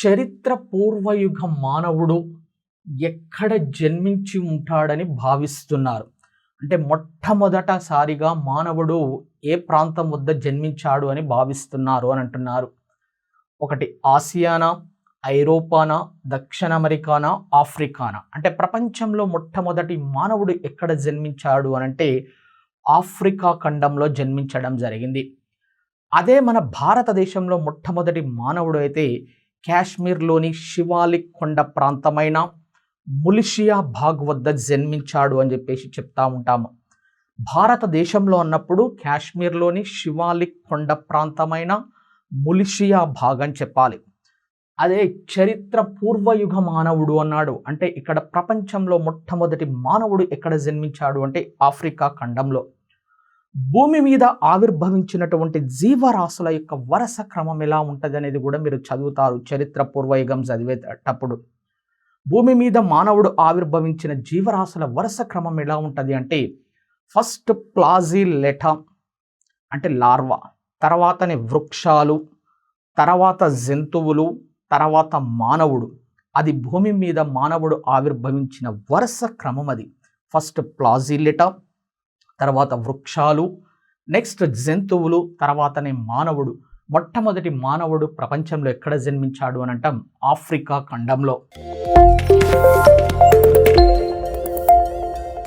చరిత్ర పూర్వయుగ మానవుడు ఎక్కడ జన్మించి ఉంటాడని భావిస్తున్నారు? అంటే మొట్టమొదటిసారిగా మానవుడు ఏ ప్రాంతం వద్ద జన్మించాడు అని భావిస్తున్నారు అని అంటున్నారు. ఒకటి ఆసియానా, ఐరోపానా, దక్షిణ అమెరికానా, ఆఫ్రికానా? అంటే ప్రపంచంలో మొట్టమొదటి మానవుడు ఎక్కడ జన్మించాడు అనంటే ఆఫ్రికా ఖండంలో జన్మించడం జరిగింది. అదే మన భారతదేశంలో మొట్టమొదటి మానవుడు అయితే కాశ్మీర్లోని శివాలిక్ కొండ ప్రాంతమైన ములిషియా బాగ్ వద్ద జన్మించాడు అని చెప్పేసి చెప్తా ఉంటాము. భారతదేశంలో అన్నప్పుడు కాశ్మీర్లోని శివాలిక్ కొండ ప్రాంతమైన ములిషియా బాగ్ అని చెప్పాలి. అదే చరిత్ర పూర్వయుగ మానవుడు అన్నాడు అంటే ఇక్కడ ప్రపంచంలో మొట్టమొదటి మానవుడు ఎక్కడ జన్మించాడు అంటే ఆఫ్రికా ఖండంలో. భూమి మీద ఆవిర్భవించినటువంటి జీవరాశుల యొక్క వరుస క్రమం ఎలా ఉంటుంది అనేది కూడా మీరు చదువుతారు చరిత్ర పూర్వయుగం చదివేటప్పుడు. భూమి మీద మానవుడు ఆవిర్భవించిన జీవరాశుల వరుస క్రమం ఎలా ఉంటుంది అంటే ఫస్ట్ ప్లాజిలెటా అంటే లార్వా, తర్వాతనే వృక్షాలు, తర్వాత జంతువులు, తర్వాత మానవుడు. అది భూమి మీద మానవుడు ఆవిర్భవించిన వరుస క్రమం అది. ఫస్ట్ ప్లాజిలెటా, తర్వాత వృక్షాలు, నెక్స్ట్ జంతువులు, తర్వాతనే మానవుడు. మొట్టమొదటి మానవుడు ప్రపంచంలో ఎక్కడ జన్మించాడు అని అంటాం ఆఫ్రికా ఖండంలో.